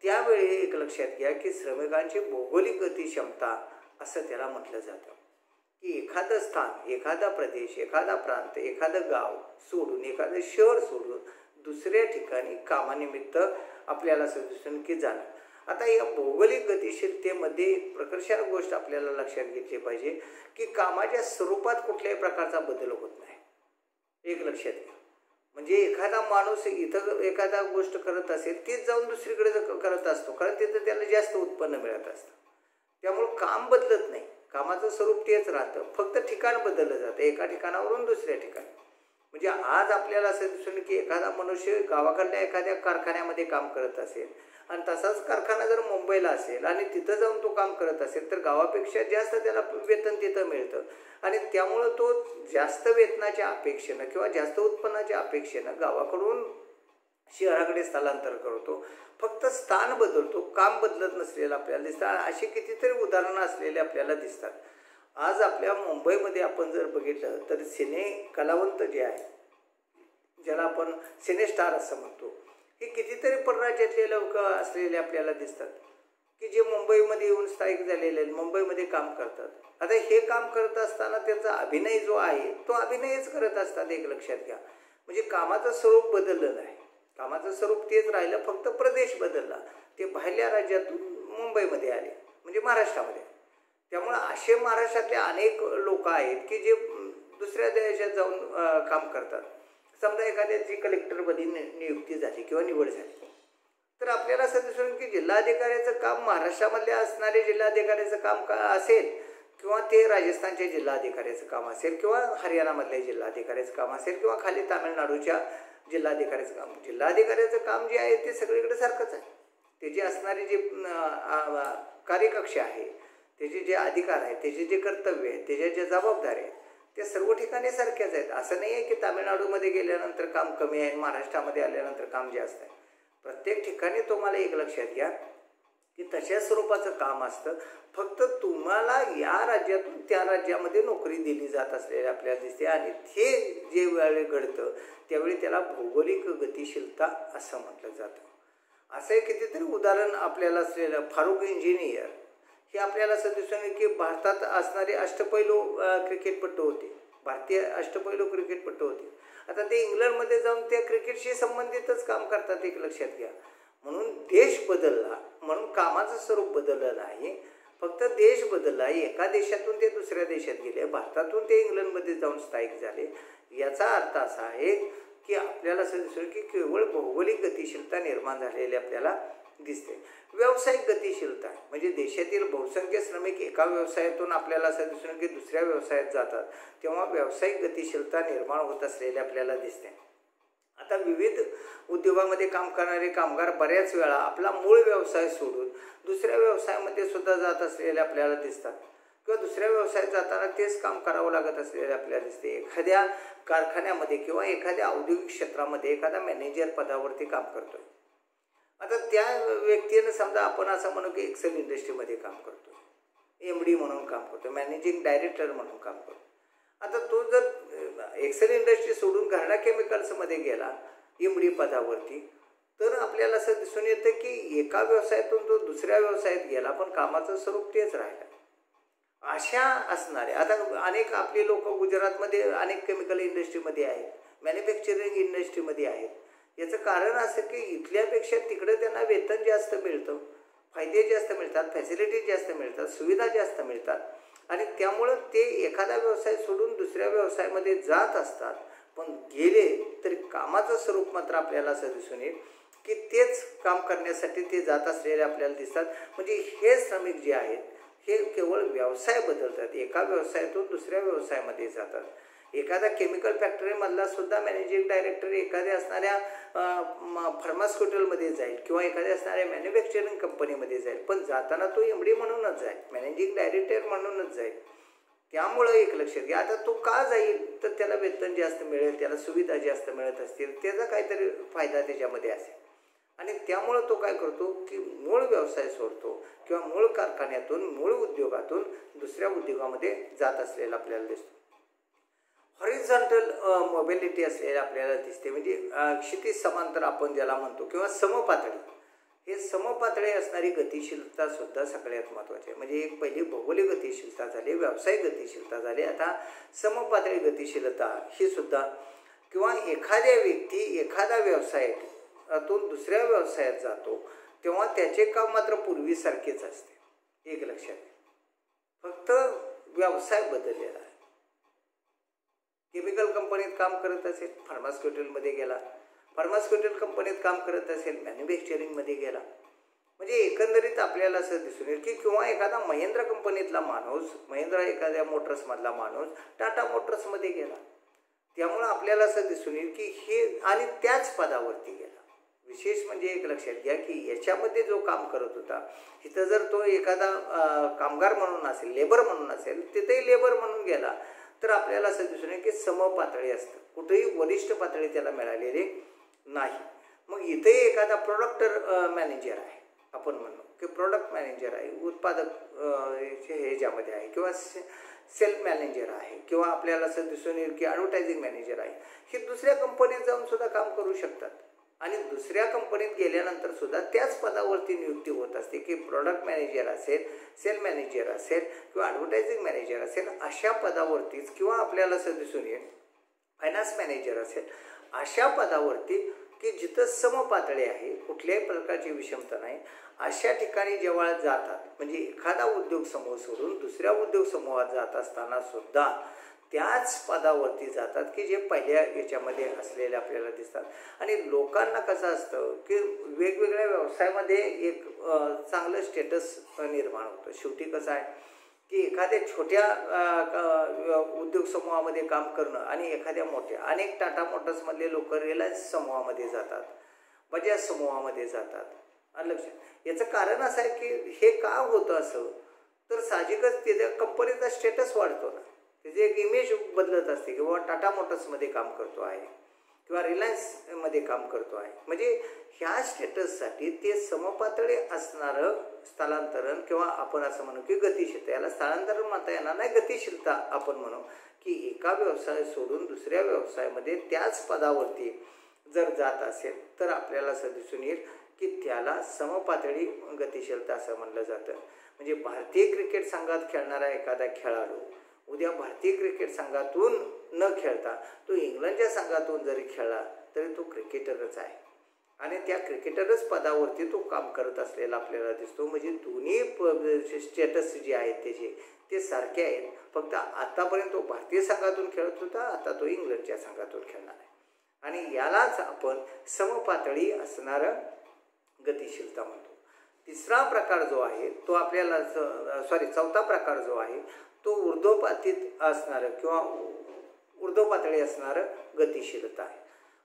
त्यावेळी एक लक्षात घ्या की श्रमिकांची भौगोलिक गतिक्षमता असं त्याला म्हटलं जातं की एखादं स्थान, एखादा प्रदेश, एखादा प्रांत, एखादं गाव सोडून, एखादं शहर सोडून दुसऱ्या ठिकाणी कामानिमित्त आपल्याला असं दिसून की जाणं. आता या भौगोलिक गतिशीलतेमध्ये एक प्रकर्षण गोष्ट आपल्याला लक्षात घेतली पाहिजे की कामाच्या स्वरूपात कुठल्याही प्रकारचा बदल होत नाही. एक लक्षात घ्या. म्हणजे एखादा माणूस इथं एखादा गोष्ट करत असेल तीच जाऊन दुसरीकडे करत असतो, कारण तिथं त्याला जास्त उत्पन्न मिळत असतं. त्यामुळं काम बदलत नाही, कामाचं स्वरूप तेच राहतं, फक्त ठिकाण बदललं जातं एका ठिकाणावरून दुसऱ्या ठिकाणी. म्हणजे आज आपल्याला असं दिसून की एखादा मनुष्य गावाकडल्या एखाद्या कारखान्यामध्ये काम करत असेल आणि तसाच कारखाना जर मुंबईला असेल आणि तिथं जाऊन तो काम करत असेल तर गावापेक्षा जास्त त्याला वेतन तिथं मिळतं आणि त्यामुळं तो जास्त वेतनाच्या अपेक्षेनं किंवा जास्त उत्पन्नाच्या अपेक्षेनं गावाकडून शहराकडे स्थलांतर करतो. फक्त स्थान बदलतो, काम बदलत नसलेलं आपल्याला दिसतं. अशी कितीतरी उदाहरणं असलेले आपल्याला दिसतात. आज आपल्या मुंबईमध्ये आपण जर बघितलं तर सिने कलावंत जे आहे, ज्याला आपण सिने स्टार असं म्हणतो, हे कितीतरी परराज्यातले लोक असलेले आपल्याला दिसतात की जे मुंबईमध्ये येऊन स्थायिक झालेले मुंबईमध्ये काम करतात. आता हे काम करत असताना त्यांचा अभिनय जो आहे तो अभिनयच करत असतात. एक लक्षात घ्या. म्हणजे कामाचं स्वरूप बदललं नाही, कामाचं स्वरूप तेच राहिलं, फक्त प्रदेश बदलला. ते बाहेरल्या राज्यातून मुंबईमध्ये आले, म्हणजे महाराष्ट्रामध्ये. त्यामुळं असे महाराष्ट्रातले अनेक लोक आहेत की जे दुसऱ्या देशात जाऊन काम करतात. समजा एखाद्याची कलेक्टरपदी नियुक्ती झाली किंवा निवड झाली तर आपल्याला असं दिसून की जिल्हाधिकाऱ्याचं काम महाराष्ट्रामधल्या असणारे जिल्हाधिकाऱ्याचं काम असेल किंवा ते राजस्थानच्या जिल्हाधिकाऱ्याचं काम असेल किंवा हरियाणामधल्या जिल्हाधिकाऱ्याचं काम असेल किंवा खाली तामिळनाडूच्या जिल्हाधिकाऱ्याचं काम. जिल्हाधिकाऱ्याचं काम जे आहे ते सगळीकडे सारखंच आहे. ते जे असणारे जे कार्यकक्ष आहे त्याचे जे अधिकार आहेत, त्याचे जे कर्तव्य आहेत, त्याच्या ज्या जबाबदाऱ्या आहेत, त्या सर्व ठिकाणी सारख्याच आहेत. असं नाही आहे की तामिळनाडूमध्ये गेल्यानंतर काम कमी आहे, महाराष्ट्रामध्ये आल्यानंतर काम जास्त आहे. प्रत्येक ठिकाणी तुम्हाला एक लक्षात घ्या की तशा स्वरूपाचं काम असतं. फक्त तुम्हाला या राज्यातून त्या राज्यामध्ये नोकरी दिली जात असलेली आपल्याला दिसते. आणि ते जे वेळी घडतं त्यावेळी त्याला भौगोलिक गतिशीलता असं म्हटलं जातं. असं कितीतरी उदाहरण आपल्याला असलेलं फारुख इंजिनियर हे आपल्याला असं दिसून येईल की भारतात असणारे अष्टपैलू क्रिकेटपटू होते, भारतीय अष्टपैलू क्रिकेटपटू होते. आता ते इंग्लंडमध्ये जाऊन त्या क्रिकेटशी संबंधितच काम करतात, एक लक्षात घ्या. म्हणून देश बदलला म्हणून कामाचं स्वरूप बदललं नाही, फक्त देश बदलला. एका देशातून ते दुसऱ्या देशात गेले, भारतातून ते इंग्लंडमध्ये जाऊन स्थायिक झाले. याचा अर्थ असा आहे की आपल्याला असं दिसतं की केवळ भौगोलिक गतिशीलता निर्माण झालेली आपल्याला दिसते. व्यावसायिक गतिशीलता म्हणजे देशातील बहुसंख्य श्रमिक एका व्यवसायातून आपल्याला असं दिसून की दुसऱ्या व्यवसायात जातात, तेव्हा व्यावसायिक गतिशीलता निर्माण होत असलेली आपल्याला दिसते. आता विविध उद्योगामध्ये काम करणारे कामगार बऱ्याच वेळा आपला मूळ व्यवसाय सोडून दुसऱ्या व्यवसायामध्ये सुद्धा जात असलेले आपल्याला दिसतात, किंवा दुसऱ्या व्यवसायात जाताना तेच काम करावं लागत असलेले आपल्याला दिसते. एखाद्या कारखान्यामध्ये किंवा एखाद्या औद्योगिक क्षेत्रामध्ये एखादा मॅनेजर पदावरती काम करतोय. आता त्या व्यक्तीनं समजा आपण असं म्हणू की एक्सेल इंडस्ट्रीमध्ये काम करतो, MD म्हणून काम करतो, मॅनेजिंग डायरेक्टर म्हणून काम करतो. आता तो जर एक्सेल इंडस्ट्री सोडून घरडा केमिकल्समध्ये गेला MD पदावरती, तर आपल्याला असं दिसून येतं की एका व्यवसायातून तो दुसऱ्या व्यवसायात गेला पण कामाचं स्वरूप तेच राहिलं. अशा असणारे आता अनेक आपले लोक गुजरातमध्ये अनेक केमिकल इंडस्ट्रीमध्ये आहेत, मॅन्युफॅक्चरिंग इंडस्ट्रीमध्ये आहेत. याचं कारण असं की इथल्यापेक्षा तिकडे त्यांना वेतन जास्त मिळतं, फायदे जास्त मिळतात, फॅसिलिटीज जास्त मिळतात, सुविधा जास्त मिळतात. आणि त्यामुळं ते एखादा व्यवसाय सोडून दुसऱ्या व्यवसायामध्ये जात असतात. पण गेले तरी कामाचं स्वरूप मात्र आपल्याला असं दिसून येईल की तेच काम करण्यासाठी ते जात असलेले आपल्याला दिसतात. म्हणजे हे श्रमिक जे आहेत हे केवळ व्यवसाय बदलतात, एका व्यवसायातून दुसऱ्या व्यवसायामध्ये जातात. एखादा केमिकल फॅक्टरीमधला सुद्धा मॅनेजिंग डायरेक्टर एखाद्या असणाऱ्या फार्मास्युटिकलमध्ये जाईल किंवा एखाद्या असणाऱ्या मॅन्युफॅक्चरिंग कंपनीमध्ये जाईल, पण जाताना तो MD म्हणूनच जाईल, मॅनेजिंग डायरेक्टर म्हणूनच जाईल. त्यामुळं एक लक्षात घ्या. आता तो का जाईल तर त्याला वेतन जास्त मिळेल, त्याला सुविधा जास्त मिळत असतील, त्याचा काहीतरी फायदा त्याच्यामध्ये असेल. आणि त्यामुळं तो काय करतो की मूळ व्यवसाय सोडतो किंवा मूळ कारखान्यातून मूळ उद्योगातून दुसऱ्या उद्योगामध्ये जात असलेला आपल्याला दिसतो. हॉरिझॉन्टल मोबिलिटी असलेली आपल्याला दिसते, म्हणजे क्षितिज समांतर आपण ज्याला म्हणतो, किंवा समपातळी. हे समपातळी असणारी गतिशीलता सुद्धा सगळ्यात महत्त्वाची आहे. म्हणजे एक पहिली भौगोलिक गतिशीलता झाली, व्यावसायिक गतिशीलता झाली, आता समपातळी गतिशीलता ही सुद्धा. किंवा एखाद्या व्यक्ती एखादा व्यवसायातून दुसऱ्या व्यवसायात जातो तेव्हा त्याचे काम मात्र पूर्वीसारखेच असते, एक लक्षात घ्या. फक्त व्यवसाय बदललेला आहे. केमिकल कंपनीत काम करत असेल, फार्मास्युटिकलमध्ये गेला, फार्मास्युटिकल कंपनीत काम करत असेल, मॅन्युफॅक्चरिंगमध्ये गेला. म्हणजे एकंदरीत आपल्याला असं दिसून येईल की किंवा एखादा महिंद्रा कंपनीतला माणूस, महिंद्रा एखाद्या मोटर्समधला माणूस टाटा मोटर्समध्ये गेला. त्यामुळं आपल्याला असं दिसून येईल की हे आणि त्याच पदावरती गेला. विशेष म्हणजे एक लक्षात घ्या की याच्यामध्ये जो काम करत होता इथं जर तो एखादा कामगार म्हणून असेल, लेबर म्हणून असेल, तिथेही लेबर म्हणून गेला तर आपल्याला असं दिसून येईल की समपातळी असतं, कुठेही वरिष्ठ पातळी त्याला मिळालेली नाही. मग इथेही एखादा प्रोडक्ट मॅनेजर आहे, आपण म्हणू की प्रोडक्ट मॅनेजर आहे, उत्पादक ह्याच्यामध्ये आहे, किंवा सेल्फ मॅनेजर आहे, किंवा आपल्याला असं दिसून येईल की ॲडव्हर्टायझिंग मॅनेजर आहे. हे दुसऱ्या कंपनीत जाऊन सुद्धा काम करू शकतात. आणि दुसऱ्या कंपनीत गेल्यानंतर सुद्धा त्याच पदावरती नियुक्ती होत असते की प्रोडक्ट मॅनेजर असेल, सेल मॅनेजर असेल किंवा ॲडव्हर्टायझिंग मॅनेजर असेल, अशा पदावरतीच. किंवा आपल्याला असं दिसून येईल फायनान्स मॅनेजर असेल, अशा पदावरती की जिथं समपातळी आहे, कुठल्याही प्रकारची विषमता नाही, अशा ठिकाणी जेव्हा जातात. म्हणजे एखादा उद्योग समूह सोडून दुसऱ्या उद्योग समूहात जात असताना सुद्धा त्याच पदावरती जातात की जे पहिल्या याच्यामध्ये असलेले आपल्याला दिसतात. आणि लोकांना कसं असतं की वेगवेगळ्या व्यवसायामध्ये एक चांगलं स्टेटस निर्माण होतं. शेवटी कसं आहे की एखाद्या छोट्या उद्योग समूहामध्ये काम करणं आणि एखाद्या मोठ्या, अनेक टाटा मोटर्समधले लोक रिलायन्स समूहामध्ये जातात, बजाज समूहामध्ये जातात. आणि लक्षात याचं कारण असं आहे की हे का होतं असं तर साहजिकच त्याच्या कंपनीचा स्टेटस वाढतो ना, त्याची एक इमेज बदलत असते, किंवा टाटा मोटर्समध्ये काम करतो आहे किंवा रिलायन्समध्ये काम करतो आहे. म्हणजे ह्या स्टेटससाठी ते समपातळी असणारं स्थलांतरण, किंवा आपण असं म्हणू की गतिशीलता, याला स्थलांतरण म्हणता येणार नाही, गतिशीलता आपण म्हणू, की एका व्यवसाय सोडून दुसऱ्या व्यवसायामध्ये त्याच पदावरती जर जात असेल तर आपल्याला असं दिसून येईल की त्याला समपातळी गतिशीलता असं म्हणलं जातं. म्हणजे भारतीय क्रिकेट संघात खेळणारा एखादा खेळाडू उद्या भारतीय क्रिकेट संघातून न खेळता तो इंग्लंडच्या संघातून जरी खेळला तरी तो क्रिकेटरच आहे, आणि त्या क्रिकेटरच पदावरती तो काम करत असलेला आपल्याला दिसतो. म्हणजे दोन्ही स्टेटस जे आहेत त्याचे ते सारखे आहेत, फक्त आतापर्यंत तो भारतीय संघातून खेळत होता, आता तो इंग्लंडच्या संघातून खेळणार आहे. आणि यालाच आपण समपातळी असणारं गतिशीलता म्हणतो. तिसरा प्रकार जो आहे तो आपल्याला चौथा प्रकार जो आहे तो ऊर्ध्वपातीत असणारं किंवा ऊर्ध्वपातळी असणारं गतिशीलता आहे.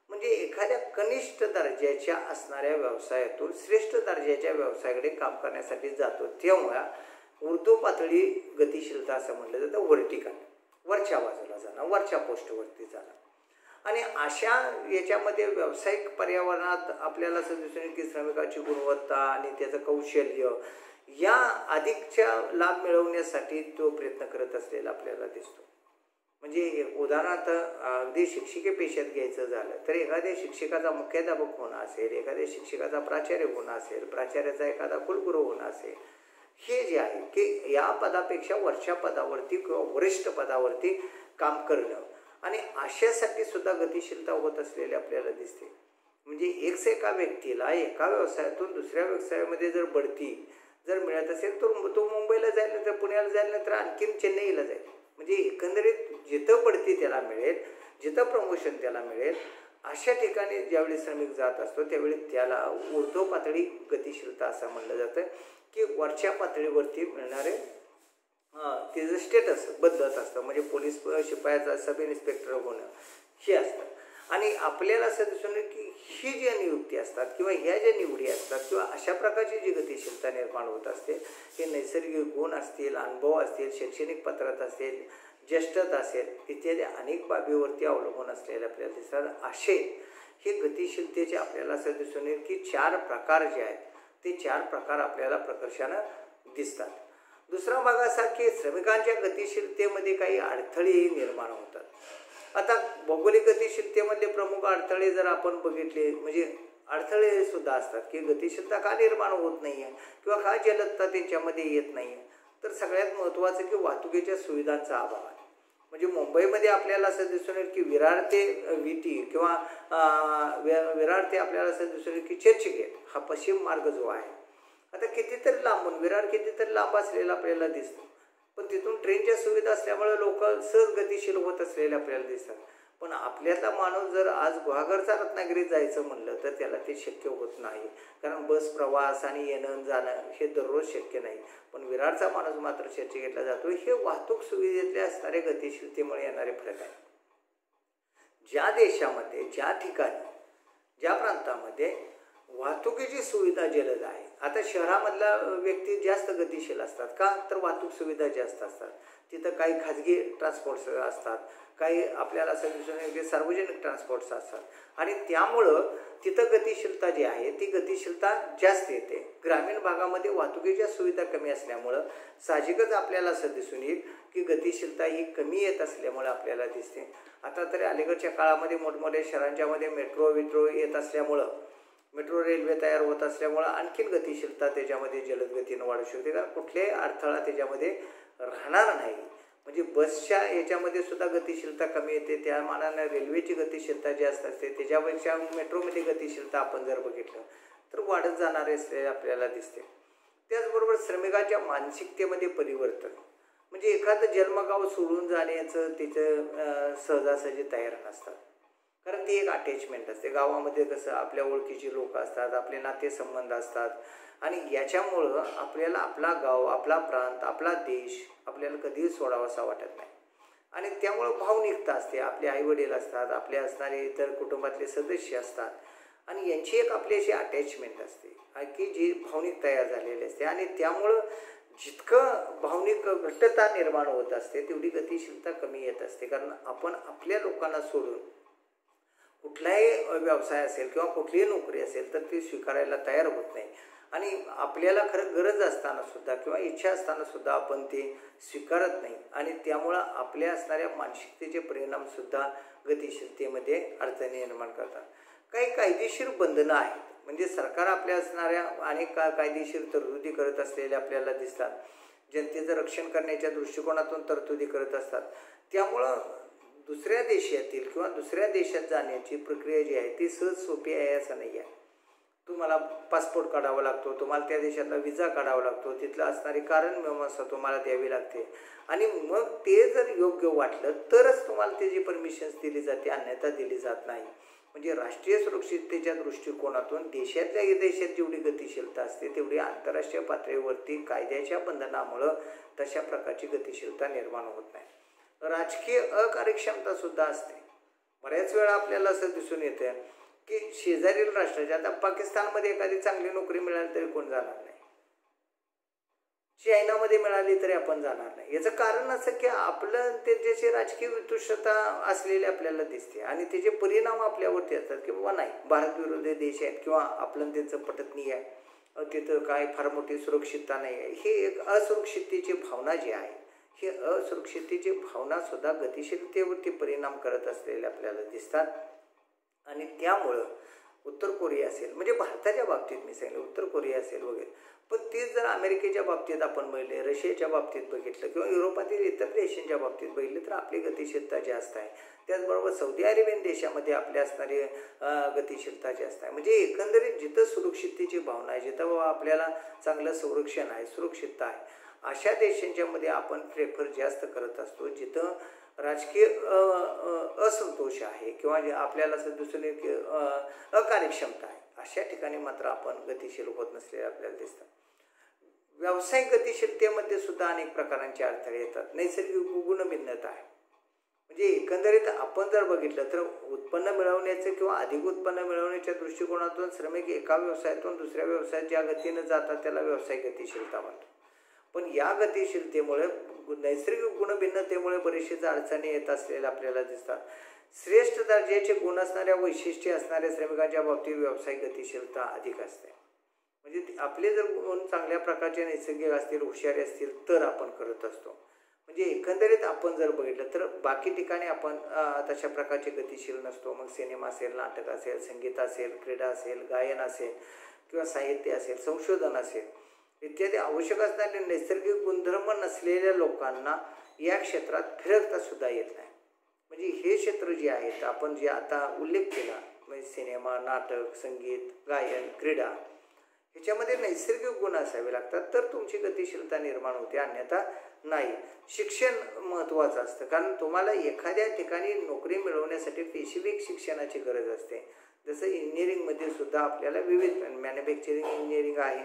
म्हणजे एखाद्या कनिष्ठ दर्जाच्या असणाऱ्या व्यवसायातून श्रेष्ठ दर्जाच्या व्यवसायाकडे काम करण्यासाठी जातो तेव्हा ऊर्ध्वपातळी गतिशीलता असं म्हटलं जातं. व्हर्टिकल, वरच्या बाजूला जाणं, वरच्या पोस्टवरती जाणं. आणि अशा याच्यामध्ये व्यावसायिक पर्यावरणात आपल्याला असं दिसून येईल की श्रमिकाची गुणवत्ता आणि त्याचं कौशल्य या अधिकच्या लाभ मिळवण्यासाठी तो प्रयत्न करत असलेला आपल्याला दिसतो. म्हणजे उदाहरणार्थ अगदी शिक्षिके पेशात घ्यायचं झालं तर एखाद्या शिक्षकाचा मुख्याध्यापक होणं असेल, एखाद्या शिक्षकाचा प्राचार्य होणं असेल, प्राचार्याचा एखादा कुलगुरू होणं असेल, हे जे आहे की या पदापेक्षा वरच्या पदावरती किंवा वरिष्ठ पदावरती काम करणं, आणि अशासाठी सुद्धा गतिशीलता होत असलेली आपल्याला दिसते. म्हणजे एका व्यक्तीला एका व्यवसायातून दुसऱ्या व्यवसायामध्ये जर बढती जर मिळत असेल तर तो मुंबईला जाईल, नंतर पुण्याला जाईल, नंतर आणखीन चेन्नईला जाईल. म्हणजे एकंदरीत जिथं बढती त्याला मिळेल, जिथं प्रमोशन त्याला मिळेल, अशा ठिकाणी ज्यावेळी श्रमिक जात असतो त्यावेळी त्याला ऊर्ध्वपातळी गतिशीलता असं म्हणलं जातं, की वरच्या पातळीवरती मिळणारे त्याचं स्टेटस बदलत असतं. म्हणजे पोलीस शिपायाचा सब इन्स्पेक्टर होणं हे असतं. आणि आपल्याला असं दिसून येईल की ही ज्या नियुक्ती असतात किंवा ह्या ज्या निवडी असतात किंवा अशा प्रकारची जी गतिशीलता निर्माण होत असते, हे नैसर्गिक गुण असतील, अनुभव असतील, शैक्षणिक पात्रता असेल, ज्येष्ठता असेल, इत्यादी अनेक बाबीवरती अवलंबून असलेले आपल्याला दिसतात. असे हे गतिशीलतेचे आपल्याला असं दिसून येईल की 4 प्रकार जे आहेत ते 4 प्रकार आपल्याला प्रकर्षानं दिसतात. दुसरा भाग असा की श्रमिकांच्या गतिशीलतेमध्ये काही अडथळे निर्माण होतात. आता भौगोलिक गतिशीलतेमधले प्रमुख अडथळे जर आपण बघितले, म्हणजे अडथळे सुद्धा असतात की गतिशीलता का निर्माण होत नाही आहे किंवा का जलदता त्यांच्यामध्ये येत नाही आहे, तर सगळ्यात महत्त्वाचं की वाहतुकीच्या सुविधांचा अभाव आहे. म्हणजे मुंबईमध्ये आपल्याला असं दिसून येईल की विरार ते विटी किंवा विरार ते आपल्याला असं दिसून येईल की चर्चगेट हा पश्चिम मार्ग जो आहे, आता कितीतरी लांबून विरार कितीतरी लांब असलेला आपल्याला दिसतो, पण तिथून ट्रेनच्या सुविधा असल्यामुळे लोक सहज गतिशील होत असलेले आपल्याला दिसतात. पण आपल्यातला माणूस जर आज गुहागरचा रत्नागिरीत जायचं म्हणलं तर त्याला ते शक्य होत नाही, कारण बस प्रवास आणि येणं जाणं हे दररोज शक्य नाही. पण विरारचा माणूस मात्र चर्चगेटला जातो. हे वाहतूक सुविधेतले असणारे गतिशीलतेमुळे येणारे फरक आहे. ज्या देशामध्ये, ज्या ठिकाणी, ज्या प्रांतामध्ये वाहतुकीची सुविधा जलद आहे, आता शहरामधला व्यक्ती जास्त गतिशील असतात का, तर वाहतूक सुविधा जास्त असतात. तिथं काही खाजगी ट्रान्सपोर्ट्स असतात, काही आपल्याला असं दिसून येईल की सार्वजनिक ट्रान्सपोर्ट्स असतात, आणि त्यामुळं तिथं गतिशीलता जी आहे ती गतिशीलता जास्त येते. ग्रामीण भागामध्ये वाहतुकीच्या सुविधा कमी असल्यामुळं साहजिकच आपल्याला असं दिसून येईल की गतिशीलता ही कमी येत असल्यामुळं आपल्याला दिसते. आता तरी अलीकडच्या काळामध्ये मोठमोठ्या शहरांच्यामध्ये मेट्रो येत असल्यामुळं, मेट्रो रेल्वे तयार होत असल्यामुळं आणखीन गतिशीलता त्याच्यामध्ये जलद गतीनं वाढू शकते, कारण कुठल्याही अडथळा त्याच्यामध्ये राहणार नाही. म्हणजे बसच्या याच्यामध्ये सुद्धा गतिशीलता कमी येते, त्या मानानं रेल्वेची गतिशीलता जास्त असते, त्याच्यापेक्षा मेट्रोमध्ये गतिशीलता आपण जर बघितलं तर वाढत जाणारे असलेले आपल्याला दिसते. त्याचबरोबर श्रमिकांच्या मानसिकतेमध्ये परिवर्तन, म्हणजे एखादं जन्मगाव सोडून जाण्याचं तिचं सहजासहजी तयार नसतात, कारण ती एक अटॅचमेंट असते. गावामध्ये कसं आपल्या ओळखीची लोक असतात, आपले नातेसंबंध असतात, आणि याच्यामुळं आपल्याला आपला गाव, आपला प्रांत, आपला देश आपल्याला कधीही सोडावासा वाटत नाही. आणि त्यामुळं भावनिकता असते. आपले आईवडील असतात, आपले असणारे इतर कुटुंबातले सदस्य असतात, आणि यांची एक आपली अशी अटॅचमेंट असते की जी भावनिक तयार झालेली असते. आणि त्यामुळं जितकं भावनिक घट्टता निर्माण होत असते तेवढी गतिशीलता कमी येत असते. कारण आपण आपल्या लोकांना सोडून कुठलाही व्यवसाय असेल किंवा कुठलीही नोकरी असेल तर ती स्वीकारायला तयार होत नाही. आणि आपल्याला खरं गरज असताना सुद्धा किंवा इच्छा असताना सुद्धा आपण ते स्वीकारत नाही. आणि त्यामुळं आपल्या असणाऱ्या मानसिकतेचे परिणामसुद्धा गतिशीलतेमध्ये अडचणी निर्माण करतात. काही कायदेशीर बंधनं आहेत. म्हणजे सरकार आपल्या असणाऱ्या अनेक कायदेशीर तरतुदी करत असलेल्या आपल्याला दिसतात. जनतेचं रक्षण करण्याच्या दृष्टिकोनातून तरतुदी करत असतात. त्यामुळं दुसऱ्या देशातील किंवा दुसऱ्या देशात जाण्याची प्रक्रिया जी आहे ती सहज सोपी आहे असं नाही आहे. तुम्हाला पासपोर्ट काढावा लागतो, तुम्हाला त्या देशातला विजा काढावा लागतो, तिथलं असणारी कारण मीमांसा तुम्हाला द्यावी लागते. आणि मग ते जर योग्य वाटलं तरच तुम्हाला त्याची परमिशन्स दिली जाते, अन्यथा दिली जात नाही. म्हणजे राष्ट्रीय सुरक्षिततेच्या दृष्टिकोनातून देशातल्या देशात जेवढी गतिशीलता असते तेवढी आंतरराष्ट्रीय पातळीवरती कायद्याच्या बंधनामुळं तशा प्रकारची गतिशीलता निर्माण होत नाही. राजकीय अकार्यक्षमता सुद्धा असते. बऱ्याच वेळा आपल्याला असं दिसून येतं की शेजारील राष्ट्राच्या, आता पाकिस्तानमध्ये एखादी चांगली नोकरी मिळाली तरी कोण जाणार नाही, चायनामध्ये मिळाली तरी आपण जाणार नाही. याचं कारण असं की आपलं त्याच्याशी राजकीय वितुष्टता असलेली आपल्याला दिसते आणि त्याचे परिणाम आपल्यावरती असतात की बाबा नाही, भारत विरोधी देश आहेत किंवा आपलं त्यांचं पटत नाही आहे, तिथं काय फार मोठी सुरक्षितता नाही आहे. हे एक असुरक्षिततेची भावना जी आहे, ही असुरक्षिततेची भावनासुद्धा गतिशीलतेवरती परिणाम करत असलेले आपल्याला दिसतात. आणि त्यामुळं उत्तर कोरिया असेल, म्हणजे भारताच्या बाबतीत मी सांगितलं उत्तर कोरिया असेल वगैरे, पण तेच जर अमेरिकेच्या बाबतीत आपण बघितले, रशियाच्या बाबतीत बघितलं किंवा युरोपातील इतर देशांच्या बाबतीत बघितलं तर आपली गतिशीलता जास्त आहे. त्याचबरोबर सौदी अरेबियन देशामध्ये आपल्या असणारी गतिशीलता जास्त आहे. म्हणजे एकंदरीत जिथं सुरक्षिततेची भावना आहे, जिथं आपल्याला चांगलं संरक्षण आहे, सुरक्षितता आहे, अशा देशांच्यामध्ये आपण प्रेफर जास्त करत असतो. जिथं राजकीय असंतोष आहे किंवा आपल्याला असं दिसून येईल की अकार्यक्षमता आहे, अशा ठिकाणी मात्र आपण गतिशील होत नसलेले आपल्याला दिसतात. व्यावसायिक गतिशीलतेमध्ये सुद्धा अनेक प्रकारांचे अडथळे येतात. नैसर्गिक गुणभिन्नता आहे. म्हणजे एकंदरीत आपण जर बघितलं तर उत्पन्न मिळवण्याचं किंवा अधिक उत्पन्न मिळवण्याच्या दृष्टिकोनातून श्रमिक एका व्यवसायातून दुसऱ्या व्यवसायात ज्या गतीनं जातात त्याला व्यावसायिक गतिशीलता म्हणतो. पण या गतिशीलतेमुळे नैसर्गिक गुणभिन्नतेमुळे बरेचसे अडचणी येत असलेल्या आपल्याला दिसतात. श्रेष्ठ दर्जाचे गुण असणाऱ्या, वैशिष्ट्ये असणाऱ्या श्रमिकांच्या बाबतीत व्यावसायिक गतिशीलता अधिक असते. म्हणजे आपले जर गुण चांगल्या प्रकारचे नैसर्गिक असतील, हुशारी असतील तर आपण करत असतो. म्हणजे एकंदरीत आपण जर बघितलं तर बाकी ठिकाणी आपण तशा प्रकारचे गतिशील नसतो. मग सिनेमा असेल, नाटक असेल, संगीत असेल, क्रीडा असेल, गायन असेल किंवा साहित्य असेल, संशोधन असेल इत्यादी आवश्यक असणारे नैसर्गिक गुणधर्म नसलेल्या लोकांना या क्षेत्रात फिरकता सुद्धा येत नाही. म्हणजे हे क्षेत्र जे आहेत आपण जे आता उल्लेख केला, म्हणजे सिनेमा, नाटक, संगीत, गायन, क्रीडा, ह्याच्यामध्ये नैसर्गिक गुण असावे लागतात तर तुमची गतिशीलता निर्माण होते, अन्यथा नाही. शिक्षण महत्त्वाचं असतं, कारण तुम्हाला एखाद्या ठिकाणी नोकरी मिळवण्यासाठी स्पेसिफिक शिक्षणाची गरज असते. जसं इंजिनिअरिंगमध्ये सुद्धा आपल्याला विविध मॅन्युफॅक्चरिंग इंजिनिअरिंग आहे,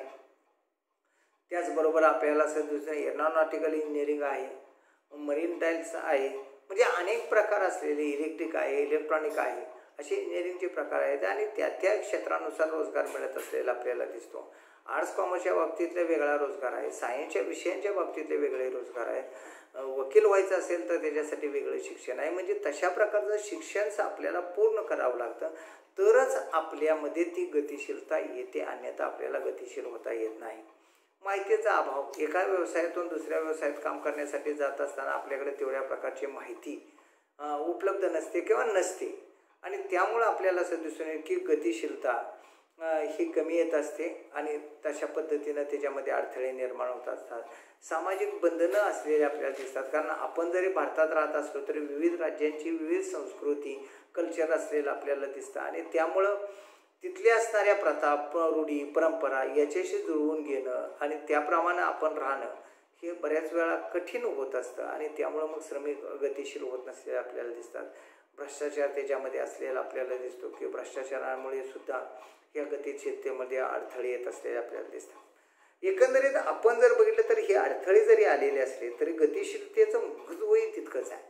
त्याचबरोबर आपल्याला असं दुसरं एरोनॉटिकल इंजिनिअरिंग आहे, मरीन टाईल्स आहे, म्हणजे अनेक प्रकार असलेले इलेक्ट्रिक आहे, इलेक्ट्रॉनिक आहे, असे इंजिनिअरिंगचे प्रकार आहेत आणि त्या त्या क्षेत्रानुसार रोजगार मिळत असलेला आपल्याला दिसतो. आर्ट्स कॉमर्सच्या बाबतीतले वेगळा रोजगार आहे, सायन्सच्या विषयांच्या बाबतीतले वेगळे रोजगार आहेत, वकील व्हायचं असेल तर त्याच्यासाठी वेगळं शिक्षण आहे. म्हणजे तशा प्रकारचं शिक्षण आपल्याला पूर्ण करावं लागतं तरच आपल्यामध्ये ती गतिशीलता येते, अन्यथा आपल्याला गतिशील होता येत नाही. माहितीचा अभाव, एका व्यवसायातून दुसऱ्या व्यवसायात काम करण्यासाठी जात असताना आपल्याकडे तेवढ्या प्रकारची माहिती उपलब्ध नसते किंवा नसते आणि त्यामुळं आपल्याला असं दिसून येईल की गतिशीलता ही कमी येत असते आणि तशा पद्धतीनं त्याच्यामध्ये अडथळे निर्माण होत असतात. सामाजिक बंधनं असलेली आपल्याला दिसतात, कारण आपण जरी भारतात राहत असलो तरी विविध राज्यांची विविध संस्कृती, कल्चर असलेलं आपल्याला दिसतं आणि त्यामुळं तिथल्या असणाऱ्या प्रथा, रूढी, परंपरा याच्याशी जुळवून घेणं आणि त्याप्रमाणे आपण राहणं हे बऱ्याच वेळा कठीण होत असतं आणि त्यामुळं मग श्रमिक गतिशील होत नसलेले आपल्याला दिसतात. भ्रष्टाचार त्याच्यामध्ये असलेला आपल्याला दिसतो की भ्रष्टाचारामुळे सुद्धा या गतिशीलतेमध्ये अडथळे येत असलेले आपल्याला दिसतात. एकंदरीत आपण जर बघितलं तर हे अडथळे जरी आलेले असले तरी गतिशीलतेचं महत्त्वही तितकंच आहे.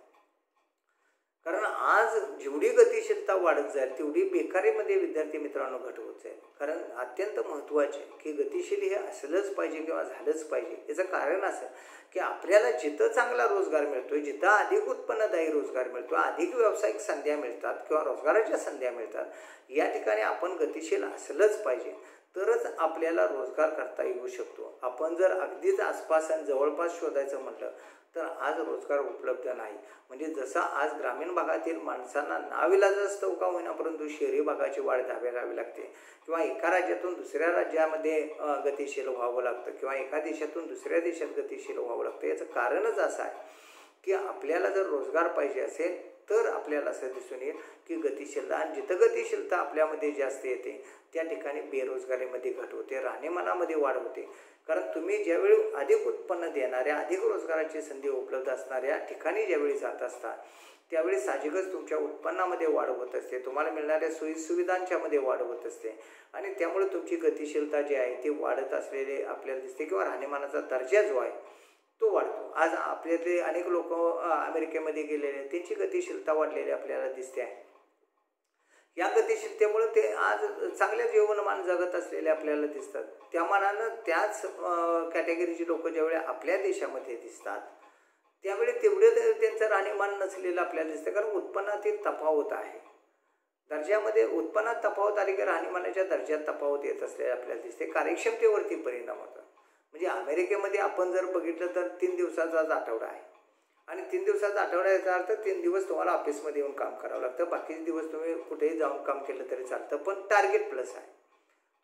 कारण आज जेवढी गतिशीलता वाढत जाईल तेवढी बेकारीमध्ये विद्यार्थी मित्रांनो घट होत जाईल. कारण अत्यंत महत्त्वाचे की गतिशील हे असलंच पाहिजे किंवा झालंच पाहिजे. याचं कारण असं की आपल्याला जिथं चांगला रोजगार मिळतोय, जिथं अधिक उत्पन्नदायी रोजगार मिळतो, अधिक व्यावसायिक संध्या मिळतात किंवा रोजगाराच्या संध्या मिळतात, या ठिकाणी आपण गतिशील असलंच पाहिजे. तरच आपल्याला रोजगार करता येऊ शकतो. आपण जर अगदीच आसपास आणि जवळपास शोधायचं म्हटलं तर आज रोजगार उपलब्ध नाही. म्हणजे जसा आज ग्रामीण भागातील माणसांना नाविलाजास्तव का होईना परंतु शहरी भागाची वाढ घ्यावी लागते किंवा एका राज्यातून दुसऱ्या राज्यामध्ये गतिशील व्हावं लागतं किंवा एका देशातून दुसऱ्या देशात गतिशील व्हावं लागतं. याचं कारणच असं आहे की आपल्याला जर रोजगार पाहिजे असेल तर आपल्याला असं दिसून येईल की गतिशीलता, आणि जिथं गतिशीलता आपल्यामध्ये जास्त येते त्या ठिकाणी बेरोजगारीमध्ये घट होते, राहणीमानामध्ये वाढ होते. कारण तुम्ही ज्यावेळी अधिक उत्पन्न देणाऱ्या, अधिक रोजगाराची संधी उपलब्ध असणाऱ्या ठिकाणी ज्यावेळी जात असता त्यावेळी साहजिकच तुमच्या उत्पन्नामध्ये वाढ होत असते, तुम्हाला मिळणाऱ्या सोयीसुविधांच्यामध्ये वाढ होत असते आणि त्यामुळे तुमची गतिशीलता जी आहे ती वाढत असलेले आपल्याला दिसते किंवा राहणीमानाचा दर्जा जो आहे तो वाढतो. आज आपल्यातले अनेक लोक अमेरिकेमध्ये गेलेले, त्यांची गतिशीलता वाढलेली आपल्याला दिसते आहे. या गतिशीलतेमुळे ते आज चांगल्या जीवनमान जगत असलेले आपल्याला दिसतात. त्या मानानं त्याच कॅटेगरीची लोक ज्यावेळी आपल्या देशामध्ये दिसतात त्यावेळी तेवढे त्यांचं राहणीमान नसलेलं आपल्याला दिसतं. कारण उत्पन्नातील तफावत आहे, दर्जामध्ये उत्पन्नात तफावत आली की राहणीमानाच्या दर्जात तफावत येत असलेले आपल्याला दिसते. कार्यक्षमतेवरती परिणाम होतात. म्हणजे अमेरिकेमध्ये आपण जर बघितलं तर 3 दिवसाचाच आठवडा आहे आणि 3 दिवसाचा आठवडा याचा अर्थ 3 दिवस तुम्हाला ऑफिसमध्ये येऊन काम करावं लागतं, बाकीचे दिवस तुम्ही कुठेही जाऊन काम केलं तरी चालतं. पण टार्गेट प्लस आहे,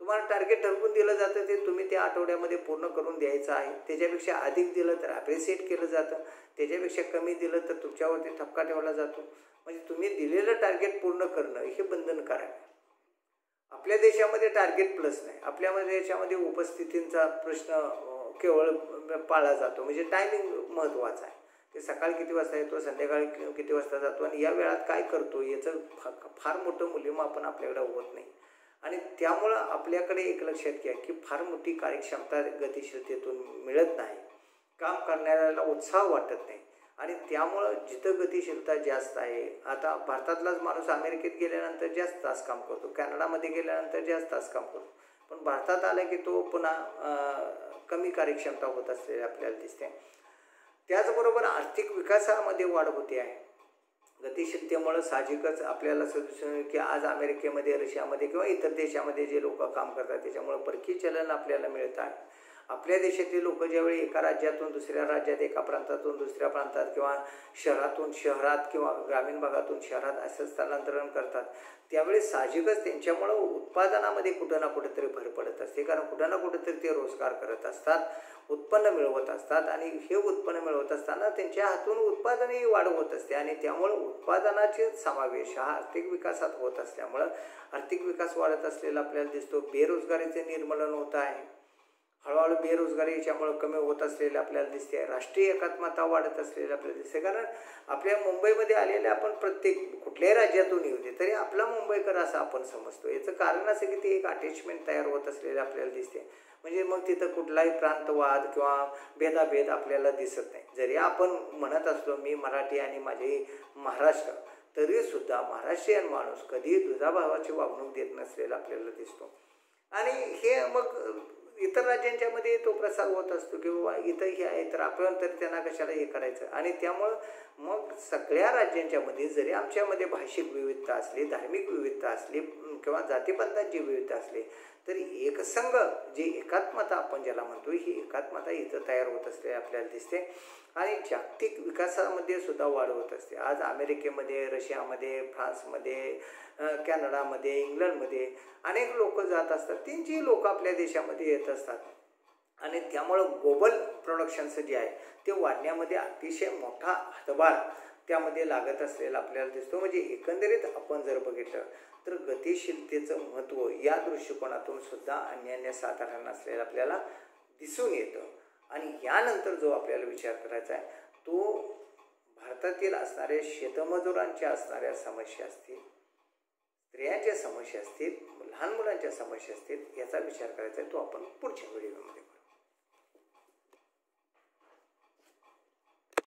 तुम्हाला टार्गेट ठरवून दिलं जातं, ते तुम्ही त्या आठवड्यामध्ये पूर्ण करून द्यायचं आहे. त्याच्यापेक्षा अधिक दिलं तर ॲप्रिशिएट केलं जातं, त्याच्यापेक्षा कमी दिलं तर तुमच्यावरती ठपका ठेवला जातो. म्हणजे तुम्ही दिलेलं टार्गेट पूर्ण करणं हे बंधनकारक आहे. आपल्या देशामध्ये टार्गेट प्लस नाही, आपल्या देशामध्ये उपस्थितींचा प्रश्न केवळ पाळला जातो. म्हणजे टायमिंग महत्त्वाचा आहे, ते सकाळी किती वाजता येतो, संध्याकाळी किती वाजता जातो आणि या वेळात काय करतो याचं फार मोठं मूल्यमापन आपल्याकडे होत नाही. आणि त्यामुळं आपल्याकडे एक लक्षात घ्या की फार मोठी कार्यक्षमता गतिशीलतेतून मिळत नाही, काम करणाऱ्याला उत्साह वाटत नाही आणि त्यामुळं जिथं गतिशीलता जास्त आहे, आता भारतातलाच माणूस अमेरिकेत गेल्यानंतर जास्त तास काम करतो, कॅनडामध्ये गेल्यानंतर जास्त तास काम करतो, पण भारतात आला की तो पुन्हा कमी कार्यक्षमता होत असलेली आपल्याला दिसते. त्याचबरोबर आर्थिक विकासामध्ये वाढ होते आहे. गतिशीलतेमुळं साहजिकच आपल्याला असं दिसून येईल की आज अमेरिकेमध्ये, रशियामध्ये किंवा इतर देशामध्ये जे लोक काम करतात त्याच्यामुळं परकीय चलन आपल्याला मिळत आहे. आपल्या देशातले लोक ज्यावेळी एका राज्यातून दुसऱ्या राज्यात, एका प्रांतातून दुसऱ्या प्रांतात किंवा शहरातून शहरात किंवा ग्रामीण भागातून शहरात असं स्थलांतरण करतात त्यावेळी साहजिकच त्यांच्यामुळं उत्पादनामध्ये कुठं ना कुठेतरी भर पडत असते. कारण कुठं ना कुठेतरी ते रोजगार करत असतात, उत्पन्न मिळवत असतात आणि हे उत्पन्न मिळवत असताना त्यांच्या हातून उत्पादनही वाढ होत असते आणि त्यामुळं उत्पादनाचे समावेश हा आर्थिक विकासात होत असल्यामुळं आर्थिक विकास वाढत असलेला आपल्याला दिसतो. बेरोजगारीचे निर्मूलन होत आहे, हळूहळू बेरोजगारी याच्यामुळे कमी होत असलेले आपल्याला दिसते. राष्ट्रीय एकात्मता वाढत असलेली आपल्याला दिसते. कारण आपल्या मुंबईमध्ये आलेले आपण प्रत्येक कुठल्याही राज्यातून येऊ दे तरी आपला मुंबईकर असं आपण समजतो. याचं कारण असं की ते एक अटॅचमेंट तयार होत असलेले आपल्याला दिसते. म्हणजे मग तिथं कुठलाही प्रांतवाद किंवा भेदाभेद आपल्याला दिसत नाही. जरी आपण म्हणत असलो मी मराठी आणि माझे महाराष्ट्र, तरीसुद्धा महाराष्ट्रीयन माणूस कधी दुजाभावाची वागणूक देत नसलेला आपल्याला दिसतो. आणि हे मग इतर राज्यांच्यामध्ये तो प्रसार होत असतो की बाबा इथं हे आहे तर आपण तर त्यांना कशाला हे करायचं. आणि त्यामुळं मग सगळ्या राज्यांच्यामध्ये जरी आमच्यामध्ये भाषिक विविधता असली, धार्मिक विविधता असली किंवा जातीपंथांची विविधता असली तरी एकसंघ जी एकात्मता आपण ज्याला म्हणतो ही एकात्मता इथं तयार होत असते आपल्याला दिसते. आणि जागतिक विकासामध्ये सुद्धा वाढ होत असते. आज अमेरिकेमध्ये, रशियामध्ये, फ्रान्समध्ये, कॅनडामध्ये, इंग्लंडमध्ये अनेक लोक जात असतात, त्यांची लोक आपल्या देशामध्ये येत असतात आणि त्यामुळं ग्लोबल प्रोडक्शनचं जे आहे ते वाढण्यामध्ये अतिशय मोठा हातभार त्यामध्ये लागत असलेला आपल्याला दिसतो. म्हणजे एकंदरीत आपण जर बघितलं तर गतिशीलतेचं महत्त्व या दृष्टिकोनातून सुद्धा अन्यसाधारण असलेलं आपल्याला दिसून येतं. आणि यानंतर जो आपल्याला विचार करायचा आहे तो भारतातील असणाऱ्या शेतमजुरांच्या असणाऱ्या समस्या असतील, स्त्रियांच्या समस्या असतील, लहान मुलांच्या समस्या असतील, याचा विचार करायचा आहे. तो आपण पुढच्या व्हिडिओमध्ये करू.